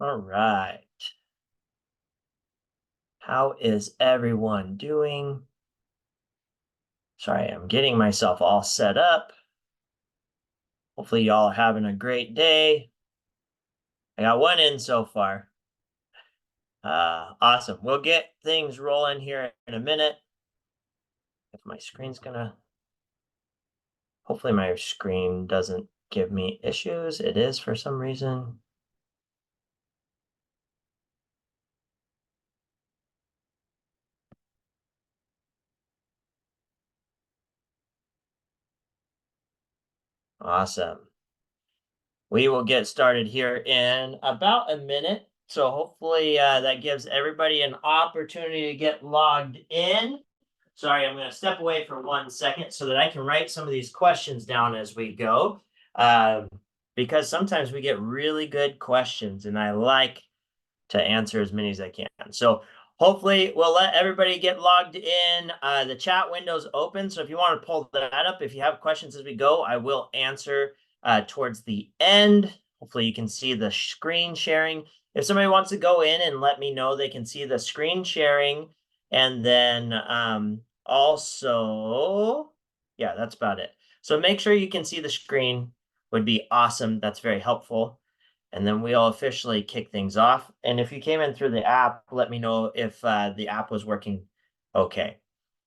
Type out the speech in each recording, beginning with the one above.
All right. How is everyone doing? Sorry, I'm getting myself all set up. Hopefully, y'all are having a great day. I got one in so far. Awesome. We'll get things rolling here in a minute. If my screen's gonna, hopefully, my screen doesn't give me issues. It is for some reason. Awesome. We will get started here in about a minute. So hopefully that gives everybody an opportunity to get logged in. Sorry, I'm going to step away for 1 second so that I can write some of these questions down as we go. Um, because sometimes we get really good questions, and I like to answer as many as I can. So hopefully we'll let everybody get logged in. The chat window's open. So if you want to pull that up, if you have questions as we go, I will answer towards the end. Hopefully you can see the screen sharing. If somebody wants to go in and let me know, they can see the screen sharing. And then also, yeah, that's about it. So make sure you can see the screen would be awesome. That's very helpful. And then we'll officially kick things off. And if you came in through the app, let me know if the app was working okay.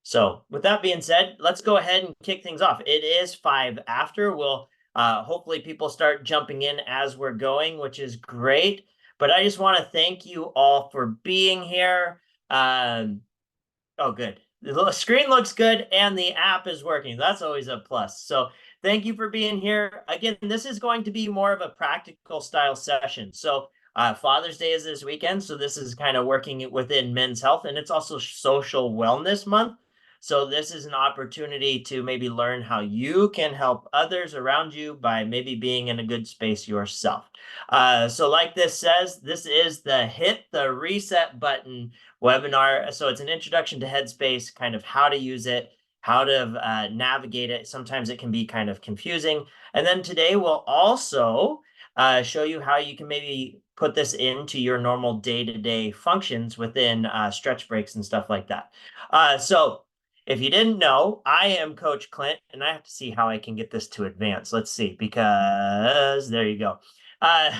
So with that being said, let's go ahead and kick things off. It is 5 after. We'll hopefully people start jumping in as we're going, which is great. But I just want to thank you all for being here. Oh, good. The screen looks good and the app is working. That's always a plus. So thank you for being here. Again, this is going to be more of a practical style session. So Father's Day is this weekend. So this is kind of working within men's health, and it's also social wellness month. So this is an opportunity to maybe learn how you can help others around you by maybe being in a good space yourself. So like this says, this is the hit the reset button webinar. So it's an introduction to Headspace, kind of how to use it, how to navigate it. Sometimes it can be kind of confusing. And then today we'll also show you how you can maybe put this into your normal day-to-day functions within stretch breaks and stuff like that. So if you didn't know, I am Coach Clint, and I have to see how I can get this to advance. Let's see, because there you go.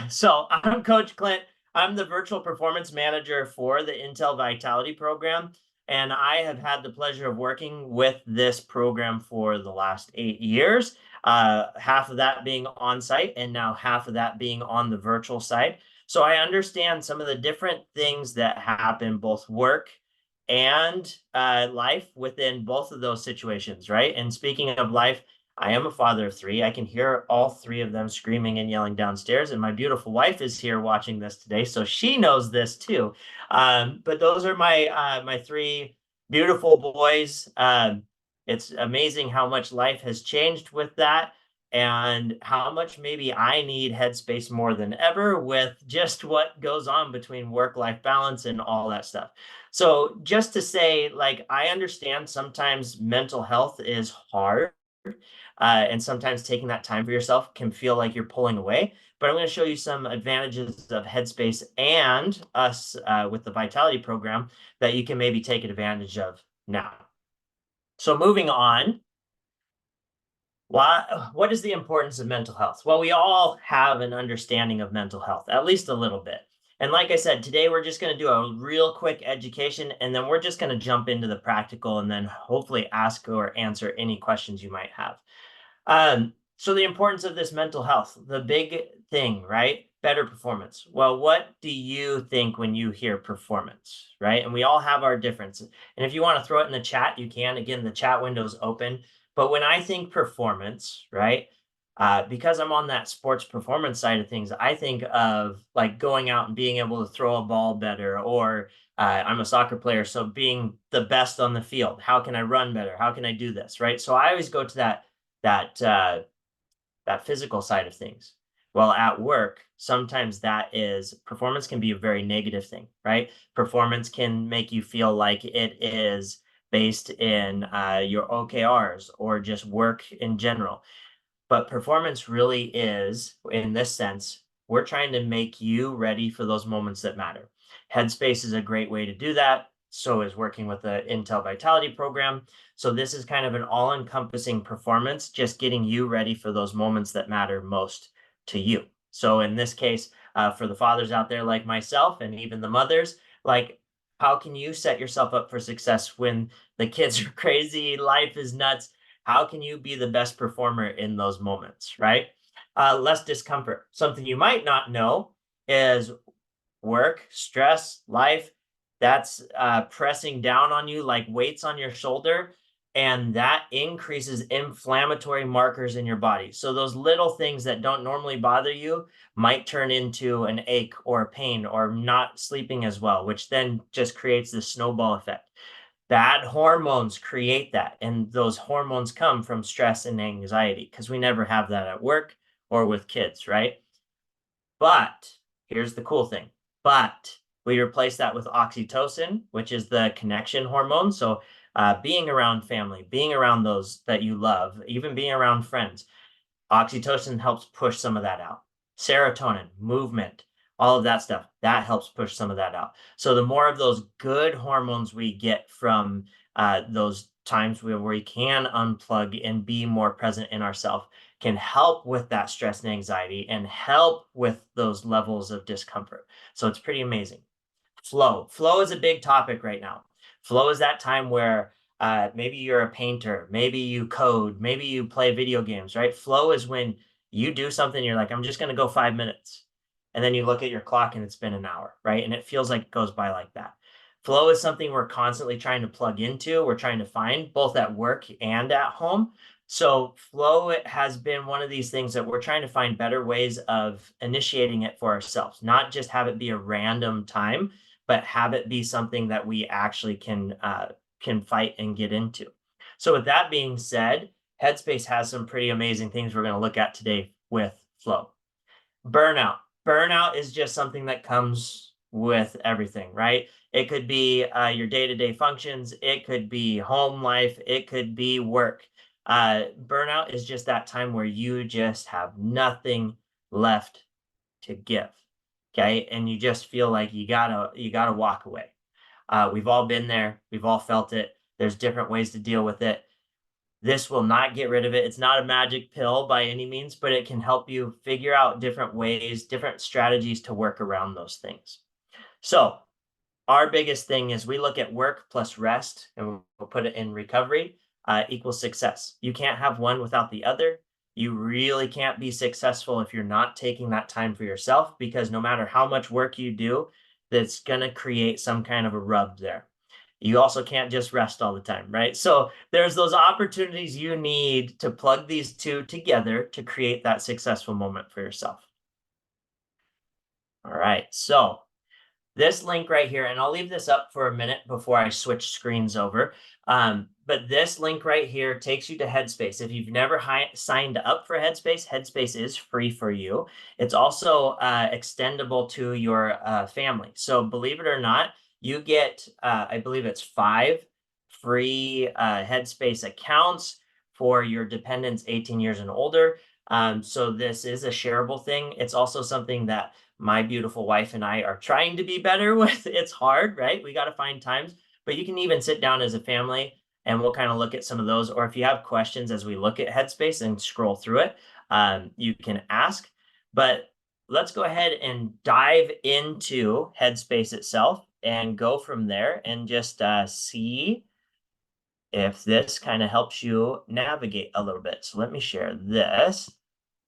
So I'm Coach Clint. I'm the virtual performance manager for the Intel Vitality program, and I have had the pleasure of working with this program for the last 8 years, half of that being on site and now half of that being on the virtual side. So I understand some of the different things that happen, both work and life within both of those situations, right? And speaking of life, I am a father of three. I can hear all three of them screaming and yelling downstairs, and my beautiful wife is here watching this today, so she knows this too. But those are my three beautiful boys. It's amazing how much life has changed with that, and how much maybe I need Headspace more than ever with just what goes on between work-life balance and all that stuff. So just to say, like, I understand sometimes mental health is hard, and sometimes taking that time for yourself can feel like you're pulling away. But I'm going to show you some advantages of Headspace and us with the Vitality program that you can maybe take advantage of now. So moving on, what is the importance of mental health? Well, we all have an understanding of mental health, at least a little bit. And like I said, today we're just going to do a real quick education, and then we're just going to jump into the practical and then hopefully ask or answer any questions you might have. So the importance of this mental health, the big thing, right? Better performance. Well, what do you think when you hear performance, right? And we all have our differences. And if you want to throw it in the chat, you can. Again, the chat window is open. But when I think performance, right? Because I'm on that sports performance side of things, I think of like going out and being able to throw a ball better, or I'm a soccer player, so being the best on the field. How can I run better? How can I do this, right? So I always go to that physical side of things. Well, at work, sometimes that is performance can be a very negative thing, right? Performance can make you feel like it is based in your OKRs or just work in general. But performance really is, in this sense, We're trying to make you ready for those moments that matter. Headspace is a great way to do that. So is working with the Intel Vitality program. So this is kind of an all-encompassing performance, just getting you ready for those moments that matter most to you. So in this case, for the fathers out there like myself and even the mothers, like how can you set yourself up for success when the kids are crazy, life is nuts? How can you be the best performer in those moments, right? Less discomfort. Something you might not know is work, stress, life, that's pressing down on you like weights on your shoulder. And that increases inflammatory markers in your body. So those little things that don't normally bother you might turn into an ache or a pain or not sleeping as well, which then just creates this snowball effect. Bad hormones create that. And those hormones come from stress and anxiety because we never have that at work or with kids, right? But here's the cool thing. But we replace that with oxytocin, which is the connection hormone. So being around family, being around those that you love, even being around friends, oxytocin helps push some of that out. Serotonin, movement, all of that stuff, that helps push some of that out. So the more of those good hormones we get from those times where we can unplug and be more present in ourselves can help with that stress and anxiety and help with those levels of discomfort. So it's pretty amazing. Flow. Flow is a big topic right now. Flow is that time where maybe you're a painter, maybe you code, maybe you play video games, right? Flow is when you do something, you're like, I'm just going to go 5 minutes. And then you look at your clock and it's been an hour, right? And it feels like it goes by like that. Flow is something we're constantly trying to plug into, we're trying to find both at work and at home. So flow has been one of these things that we're trying to find better ways of initiating it for ourselves, not just have it be a random time, but have it be something that we actually can fight and get into. So with that being said, Headspace has some pretty amazing things we're going to look at today with flow. Burnout. Burnout is just something that comes with everything, right? It could be your day-to-day functions. It could be home life. It could be work. Burnout is just that time where you just have nothing left to give. Okay. And you just feel like you gotta walk away. We've all been there. We've all felt it. There's different ways to deal with it. This will not get rid of it. It's not a magic pill by any means, but it can help you figure out different ways, different strategies to work around those things. So our biggest thing is we look at work plus rest and we'll put it in recovery equals success. You can't have one without the other. You really can't be successful if you're not taking that time for yourself, because no matter how much work you do, that's going to create some kind of a rub there. You also can't just rest all the time, right? So there's those opportunities you need to plug these two together to create that successful moment for yourself. All right. So this link right here, and I'll leave this up for a minute before I switch screens over. But this link right here takes you to Headspace. If you've never signed up for Headspace, Headspace is free for you. It's also extendable to your family. So believe it or not, you get, I believe it's 5 free Headspace accounts for your dependents 18 years and older. So this is a shareable thing. It's also something that my beautiful wife and I are trying to be better with. It's hard, right? We got to find times, but you can even sit down as a family and we'll kind of look at some of those. Or if you have questions as we look at Headspace and scroll through it, you can ask. But let's go ahead and dive into Headspace itself and go from there and just see if this kind of helps you navigate a little bit. So let me share this.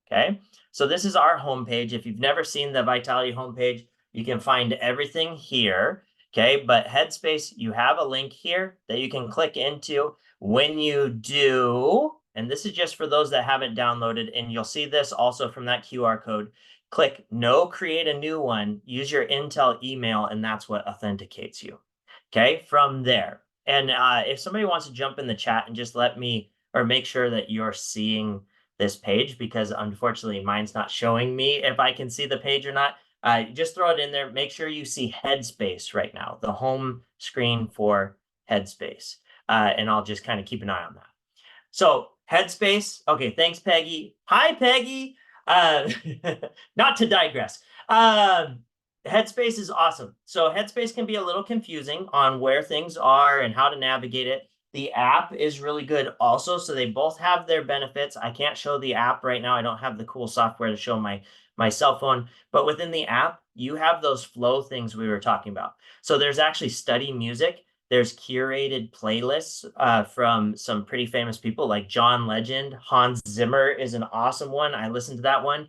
Okay, so this is our homepage. If you've never seen the Vitality homepage, you can find everything here. Okay, but Headspace, you have a link here that you can click into. When you do, and this is just for those that haven't downloaded, and you'll see this also from that QR code. Click no, create a new one, use your Intel email, and that's what authenticates you. Okay, from there. And if somebody wants to jump in the chat and just let me or make sure that you're seeing this page, because unfortunately mine's not showing me if I can see the page or not. Just throw it in there. Make sure you see Headspace right now, the home screen for Headspace. And I'll just kind of keep an eye on that. So Headspace. Okay, thanks, Peggy. Hi, Peggy. Uh, not to digress. Um, Headspace is awesome. So Headspace can be a little confusing on where things are and how to navigate it. The app is really good also. So they both have their benefits. I can't show the app right now. I don't have the cool software to show my cell phone, but within the app, you have those flow things we were talking about. So there's actually study music. There's curated playlists from some pretty famous people like John Legend. Hans Zimmer is an awesome one. I listened to that one.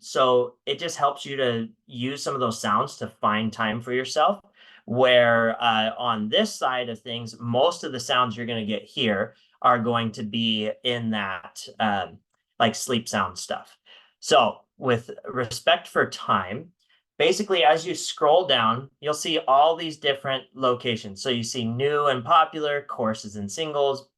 So it just helps you to use some of those sounds to find time for yourself. Where on this side of things, most of the sounds you're going to get here are going to be in that like sleep sound stuff. So, with respect for time, basically, as you scroll down, you'll see all these different locations. So, you see new and popular, courses and singles,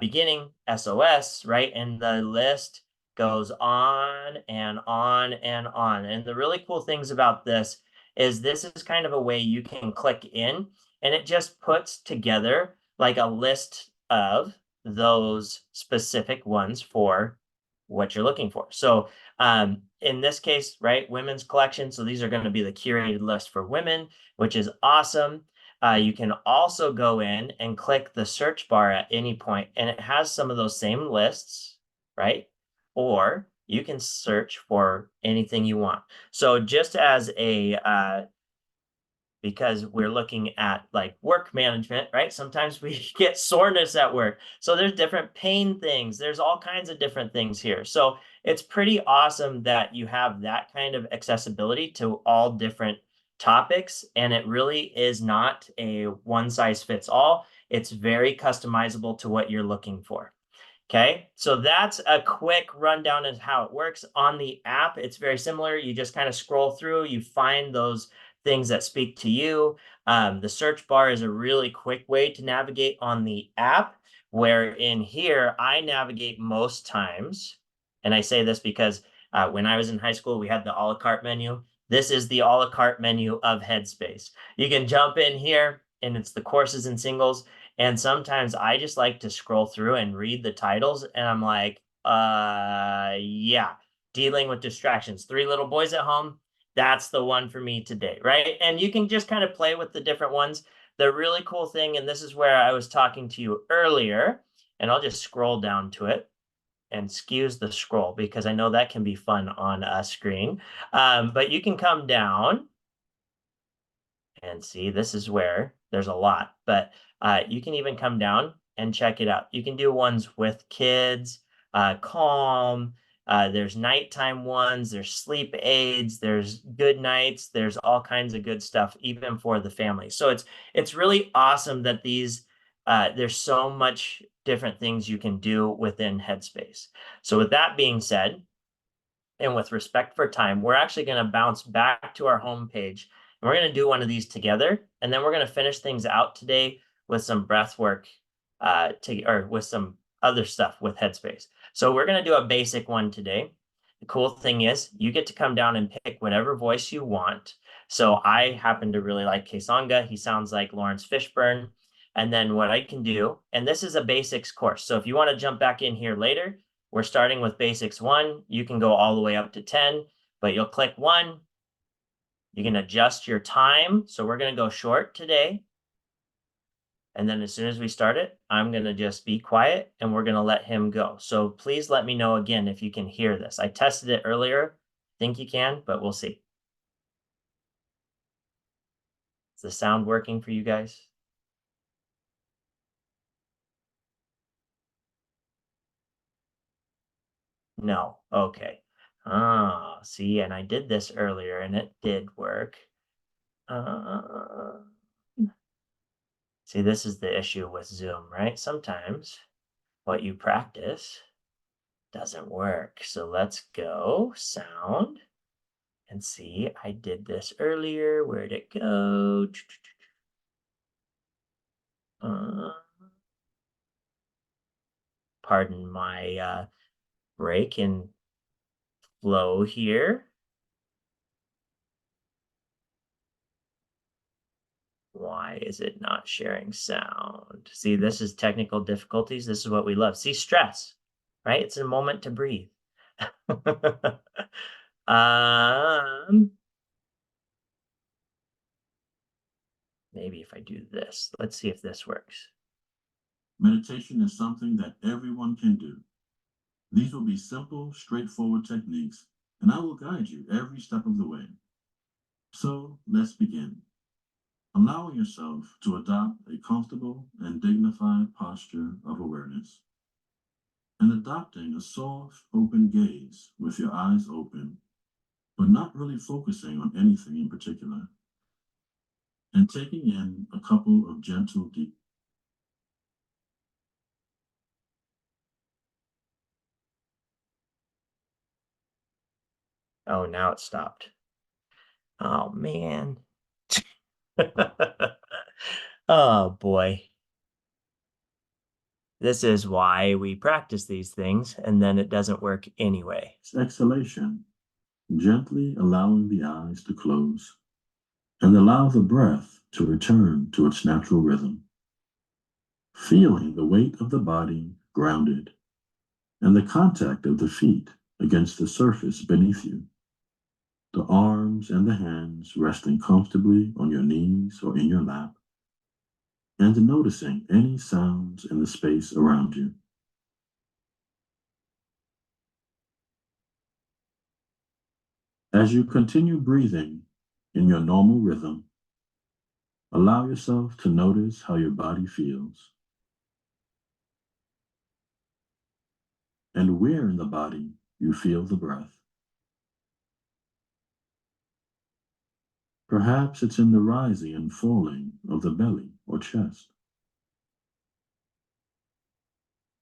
beginning, SOS, right? And the list goes on and on and on. And the really cool things about this is kind of a way you can click in and it just puts together like a list of those specific ones for what you're looking for. So in this case, right, women's collection. So these are going to be the curated list for women, which is awesome. You can also go in and click the search bar at any point, and it has some of those same lists, right? Or you can search for anything you want. So just as a because we're looking at like work management, right? Sometimes we get soreness at work. So there's different pain things. There's all kinds of different things here. So it's pretty awesome that you have that kind of accessibility to all different topics. And it really is not a one size fits all. It's very customizable to what you're looking for. Okay, so that's a quick rundown of how it works on the app. It's very similar. You just kind of scroll through, you find those things that speak to you. The search bar is a really quick way to navigate on the app, where in here, I navigate most times. And I say this because when I was in high school, we had the a la carte menu. This is the a la carte menu of Headspace. You can jump in here, and it's the courses and singles. And sometimes I just like to scroll through and read the titles, and I'm like, yeah, dealing with distractions. Three little boys at home, that's the one for me today, right? And you can just kind of play with the different ones. The really cool thing, and this is where I was talking to you earlier, and I'll just scroll down to it and excuse the scroll because I know that can be fun on a screen. But you can come down and see, this is where there's a lot, but you can even come down and check it out. You can do ones with kids, calm. There's nighttime ones, there's sleep aids, there's good nights, there's all kinds of good stuff, even for the family. So it's really awesome that there's so much different things you can do within Headspace. So with that being said, and with respect for time, we're actually going to bounce back to our home page. And we're going to do one of these together. And then we're going to finish things out today with some breath work or with some other stuff with Headspace. So we're going to do a basic one today. The cool thing is you get to come down and pick whatever voice you want. So I happen to really like Kesanga. He sounds like Lawrence Fishburne. And then what I can do, and this is a basics course. So if you want to jump back in here later, we're starting with basics 1. You can go all the way up to 10, but you'll click 1. You can adjust your time. So we're going to go short today. And then as soon as we start it, I'm going to just be quiet and we're going to let him go. So please let me know again if you can hear this. I tested it earlier. Think you can, but we'll see. Is the sound working for you guys? No. Okay. Ah, see, and I did this earlier and it did work. See, this is the issue with Zoom, right? Sometimes what you practice doesn't work. So let's go sound and see. I did this earlier. Where'd it go? Pardon my break in flow here. Why is it not sharing sound? See, this is technical difficulties. This is what we love. See, stress, right? It's a moment to breathe. Um, maybe if I do this, let's see if this works. Meditation is something that everyone can do. These will be simple, straightforward techniques, and I will guide you every step of the way. So let's begin. Allowing yourself to adopt a comfortable and dignified posture of awareness, and adopting a soft, open gaze with your eyes open, but not really focusing on anything in particular, and taking in a couple of gentle, deep. Oh, now it stopped. Oh, man. Oh, boy. This is why we practice these things, and then it doesn't work anyway. Exhalation, gently allowing the eyes to close, and allow the breath to return to its natural rhythm, feeling the weight of the body grounded and the contact of the feet against the surface beneath you, the arms and the hands resting comfortably on your knees or in your lap, and noticing any sounds in the space around you. As you continue breathing in your normal rhythm, allow yourself to notice how your body feels and where in the body you feel the breath. Perhaps it's in the rising and falling of the belly or chest.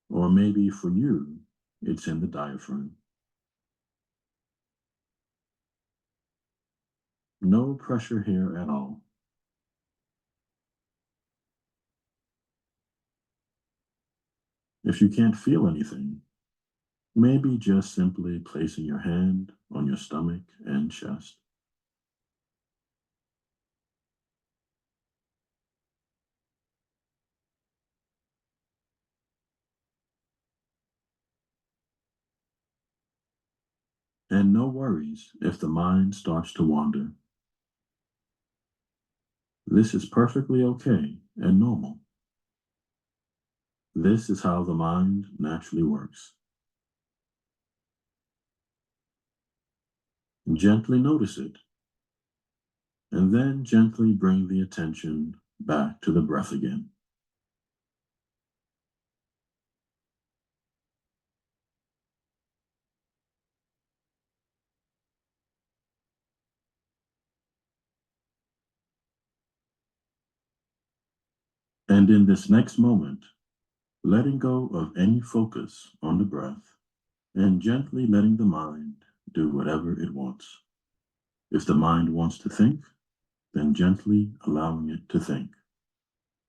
Or maybe for you, it's in the diaphragm. No pressure here at all. If you can't feel anything, maybe just simply placing your hand on your stomach and chest. And no worries if the mind starts to wander. This is perfectly okay and normal. This is how the mind naturally works. Gently notice it, and then gently bring the attention back to the breath again. And in this next moment, letting go of any focus on the breath and gently letting the mind do whatever it wants. If the mind wants to think, then gently allowing it to think,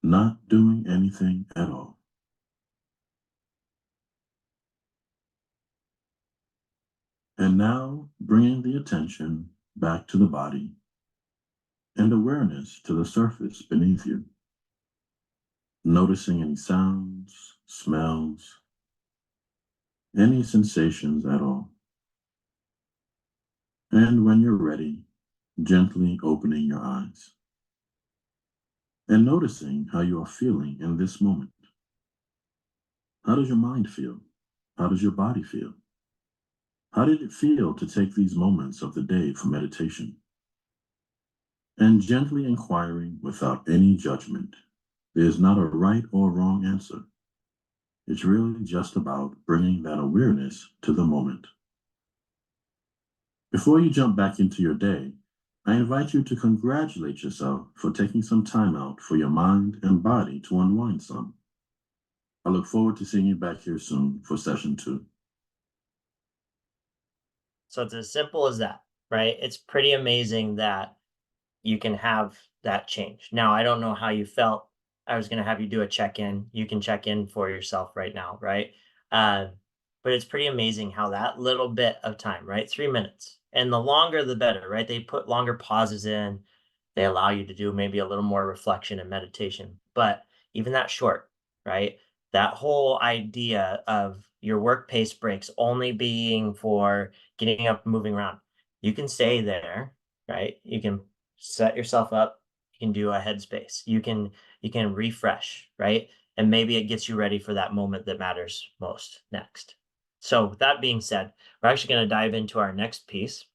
not doing anything at all. And now bringing the attention back to the body and awareness to the surface beneath you, noticing any sounds, smells, any sensations at all. And when you're ready, gently opening your eyes and noticing how you are feeling in this moment. How does your mind feel? How does your body feel? How did it feel to take these moments of the day for meditation? And gently inquiring without any judgment. There's not a right or wrong answer. It's really just about bringing that awareness to the moment. Before you jump back into your day, I invite you to congratulate yourself for taking some time out for your mind and body to unwind some. I look forward to seeing you back here soon for session 2. So it's as simple as that, right? It's pretty amazing that you can have that change. Now, I don't know how you felt. I was going to have you do a check in. You can check in for yourself right now, right? Uh, but it's pretty amazing how that little bit of time, right? 3 minutes. And the longer, the better, right? They put longer pauses in, they allow you to do maybe a little more reflection and meditation. But even that short, right? that whole idea of your work pace breaks only being for getting up and moving around, you can stay there, right? You can set yourself up, you can do a headspace, you can refresh, right? And maybe it gets you ready for that moment that matters most next. So with that being said, we're actually going to dive into our next piece,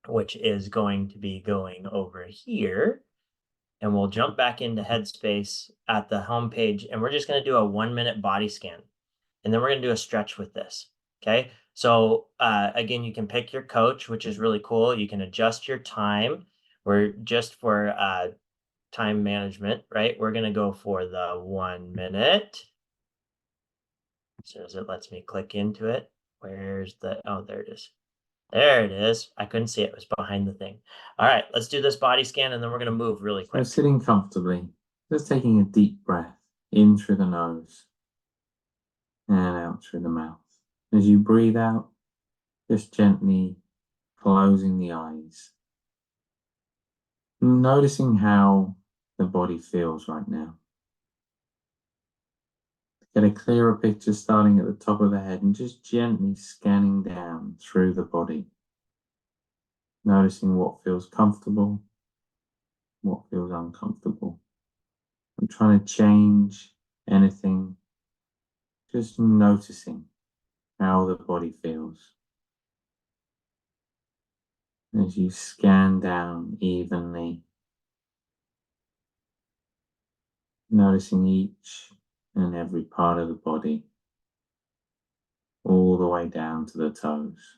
which is going to be going over here, and we'll jump back into Headspace at the home page, and we're just going to do a 1 minute body scan, and then we're going to do a stretch with this. Okay. So again, you can pick your coach, which is really cool. You can adjust your time. We're just for time management, right? We're going to go for the 1 minute. As soon as it lets me click into it, where's the, oh, there it is. There it is. I couldn't see it. It was behind the thing. All right, let's do this body scan, and then we're going to move really So quick. sitting comfortably, just taking a deep breath in through the nose and out through the mouth. As you breathe out, just gently closing the eyes. Noticing how the body feels right now. Get a clearer picture starting at the top of the head and just gently scanning down through the body. Noticing what feels comfortable, what feels uncomfortable. I'm trying to change anything, just noticing how the body feels. As you scan down evenly, noticing each and every part of the body, all the way down to the toes.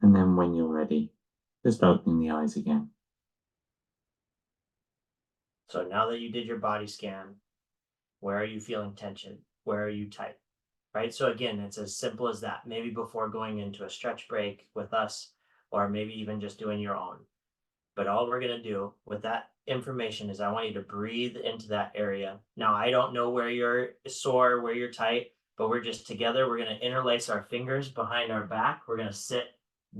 And then when you're ready, just opening the eyes again. So now that you did your body scan, where are you feeling tension? Where are you tight? Right? So again, it's as simple as that. Maybe before going into a stretch break with us, or maybe even just doing your own. But all we're going to do with that information is I want you to breathe into that area. Now, I don't know where you're sore, where you're tight, but we're just together. We're going to interlace our fingers behind our back. We're going to sit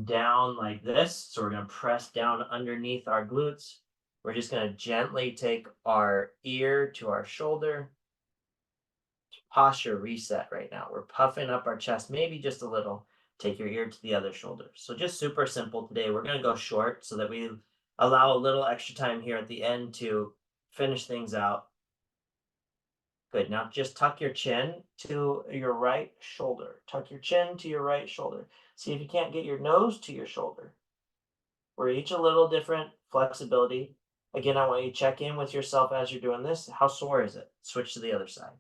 down like this. So we're going to press down underneath our glutes. We're just going to gently take our ear to our shoulder. Posture reset right now. We're puffing up our chest, maybe just a little. Take your ear to the other shoulder. So just super simple today. We're going to go short so that we allow a little extra time here at the end to finish things out. Good. Now just tuck your chin to your right shoulder. Tuck your chin to your right shoulder. See if you can't get your nose to your shoulder. We're each a little different. Flexibility. Again, I want you to check in with yourself as you're doing this. How sore is it? Switch to the other side.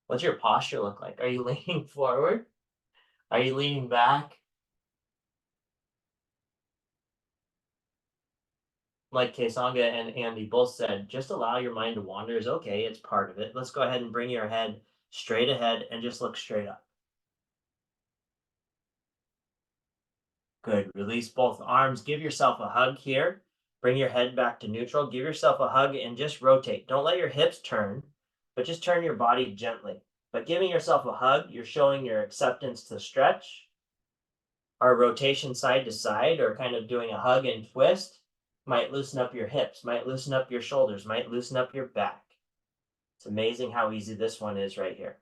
What's your posture look like? Are you leaning forward? Are you leaning back? Like Kaysanga and Andy both said, just allow your mind to wander is okay. It's part of it. Let's go ahead and bring your head straight ahead and just look straight up. Good. Release both arms. Give yourself a hug here. Bring your head back to neutral. Give yourself a hug and just rotate. Don't let your hips turn, but just turn your body gently. But giving yourself a hug, you're showing your acceptance to stretch. Our rotation side to side, or kind of doing a hug and twist, might loosen up your hips, might loosen up your shoulders, might loosen up your back. It's amazing how easy this one is right here.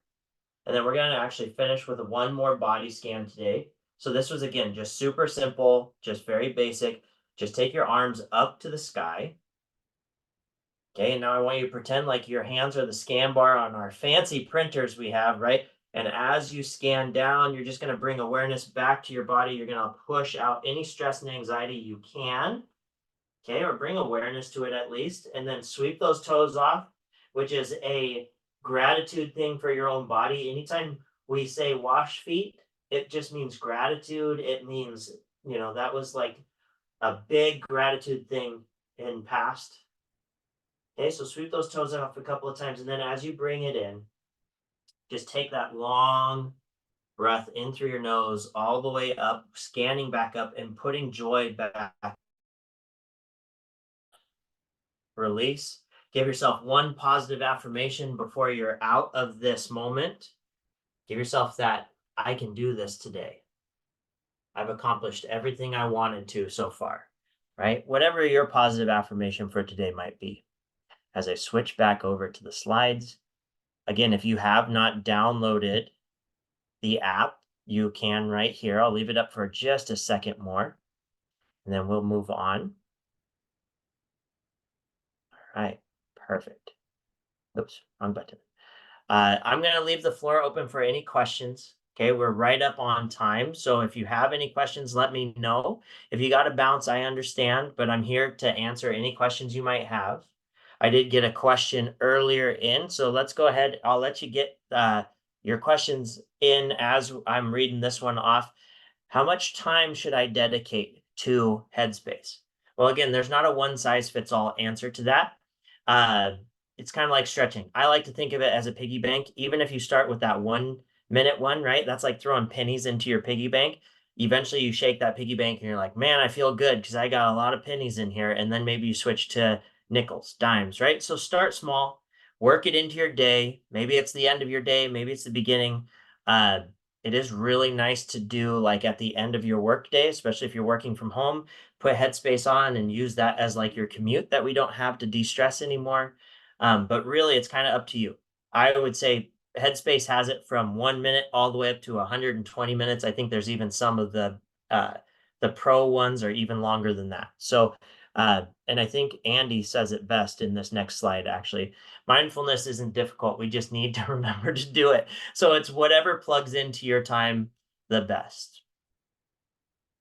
And then we're going to actually finish with one more body scan today. So this was, again, just super simple, just very basic. Just take your arms up to the sky. Okay, and now I want you to pretend like your hands are the scan bar on our fancy printers we have, right? And as you scan down, you're just going to bring awareness back to your body. You're going to push out any stress and anxiety you can. Okay, or bring awareness to it at least. And then sweep those toes off, which is a gratitude thing for your own body. Anytime we say wash feet, it just means gratitude. It means, that was like a big gratitude thing in past. Okay, so sweep those toes off a couple of times. And then as you bring it in, just take that long breath in through your nose all the way up, scanning back up and putting joy back. Release. Give yourself one positive affirmation before you're out of this moment. Give yourself that, I can do this today. I've accomplished everything I wanted to so far, right? Whatever your positive affirmation for today might be. as I switch back over to the slides. Again, if you have not downloaded the app, you can right here. I'll leave it up for just a second more, and then we'll move on. All right, perfect. Oops, wrong button. I'm going to leave the floor open for any questions. Okay, we're right up on time. So if you have any questions, let me know. If you got to bounce, I understand, but I'm here to answer any questions you might have. I did get a question earlier in, so let's go ahead. I'll let you get your questions in as I'm reading this one off. How much time should I dedicate to Headspace? Well, again, there's not a one size fits all answer to that. Uh, it's kind of like stretching. I like to think of it as a piggy bank. Even if you start with that 1 minute one, right? That's like throwing pennies into your piggy bank. Eventually, you shake that piggy bank and you're like, man, I feel good because I got a lot of pennies in here. And then maybe you switch to nickels, dimes, right? So start small, work it into your day. Maybe it's the end of your day, maybe it's the beginning. Uh, it is really nice to do like at the end of your work day, especially if you're working from home. Put Headspace on and use that as like your commute that we don't have to de-stress anymore. But really, it's kind of up to you. I would say Headspace has it from 1 minute all the way up to 120 minutes. I think there's even some of the pro ones are even longer than that. So, and I think Andy says it best in this next slide. Actually, mindfulness isn't difficult. We just need to remember to do it. So it's whatever plugs into your time the best.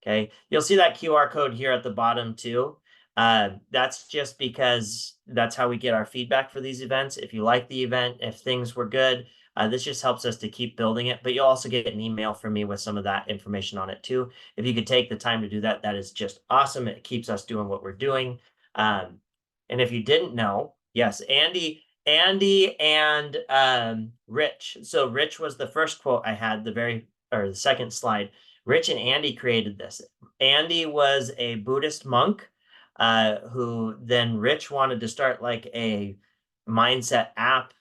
Okay, you'll see that QR code here at the bottom too. That's just because that's how we get our feedback for these events. If you like the event, if things were good, this just helps us to keep building it. But you'll also get an email from me with some of that information on it too. If you could take the time to do that, that is just awesome. It keeps us doing what we're doing. And if you didn't know, yes, Andy and Rich. So Rich was the first quote I had, the second slide. Rich and Andy created this. Andy was a Buddhist monk who then Rich wanted to start like a mindset app.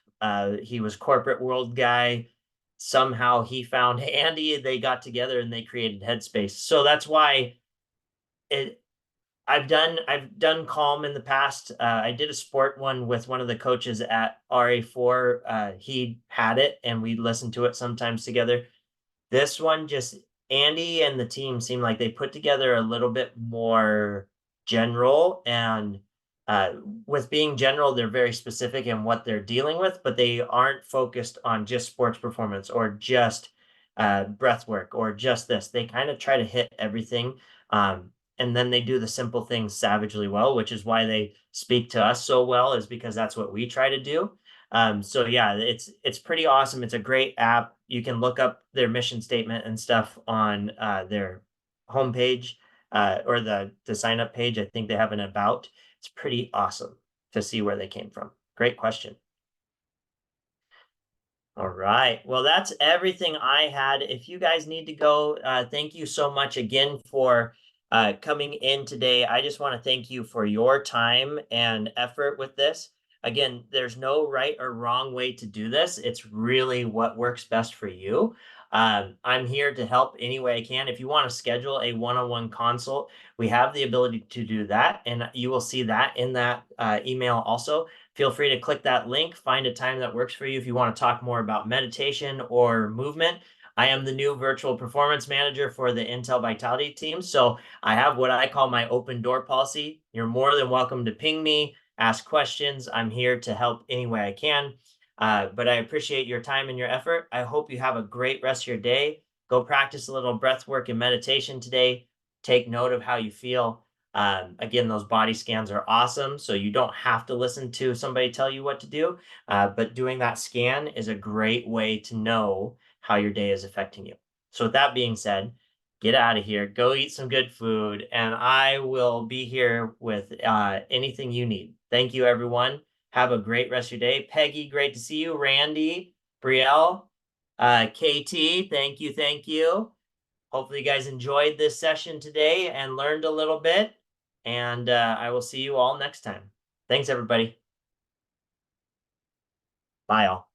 He was corporate world guy. Somehow he found Andy. They got together and they created Headspace. So that's why it. I've done Calm in the past. I did a sport one with one of the coaches at RA4. He had it and we listened to it sometimes together. This one just Andy and the team seem like they put together a little bit more general and with being general, they're very specific in what they're dealing with, but they aren't focused on just sports performance or just breath work or just this. They kind of try to hit everything. And then they do the simple things savagely well, which is why they speak to us so well, is because that's what we try to do. So yeah, it's pretty awesome. It's a great app. You can look up their mission statement and stuff on their homepage or the sign up page. I think they have an about. It's pretty awesome to see where they came from. Great question. All right. Well, that's everything I had. If you guys need to go, thank you so much again for coming in today. I just want to thank you for your time and effort with this. Again, there's no right or wrong way to do this. It's really what works best for you. I'm here to help any way I can. If you want to schedule a one-on-one consult, we have the ability to do that. And you will see that in that email also. Feel free to click that link, find a time that works for you if you want to talk more about meditation or movement. I am the new virtual performance manager for the Intel Vitality team. So I have what I call my open door policy. You're more than welcome to ping me, ask questions. I'm here to help any way I can. But I appreciate your time and your effort. I hope you have a great rest of your day. Go practice a little breath work and meditation today. Take note of how you feel. Again, those body scans are awesome. So you don't have to listen to somebody tell you what to do. But doing that scan is a great way to know how your day is affecting you. So with that being said, get out of here, go eat some good food, and I will be here with anything you need. Thank you, everyone. Have a great rest of your day. Peggy, great to see you. Randy, Brielle, KT, thank you, thank you. Hopefully you guys enjoyed this session today and learned a little bit. And I will see you all next time. Thanks, everybody. Bye, all.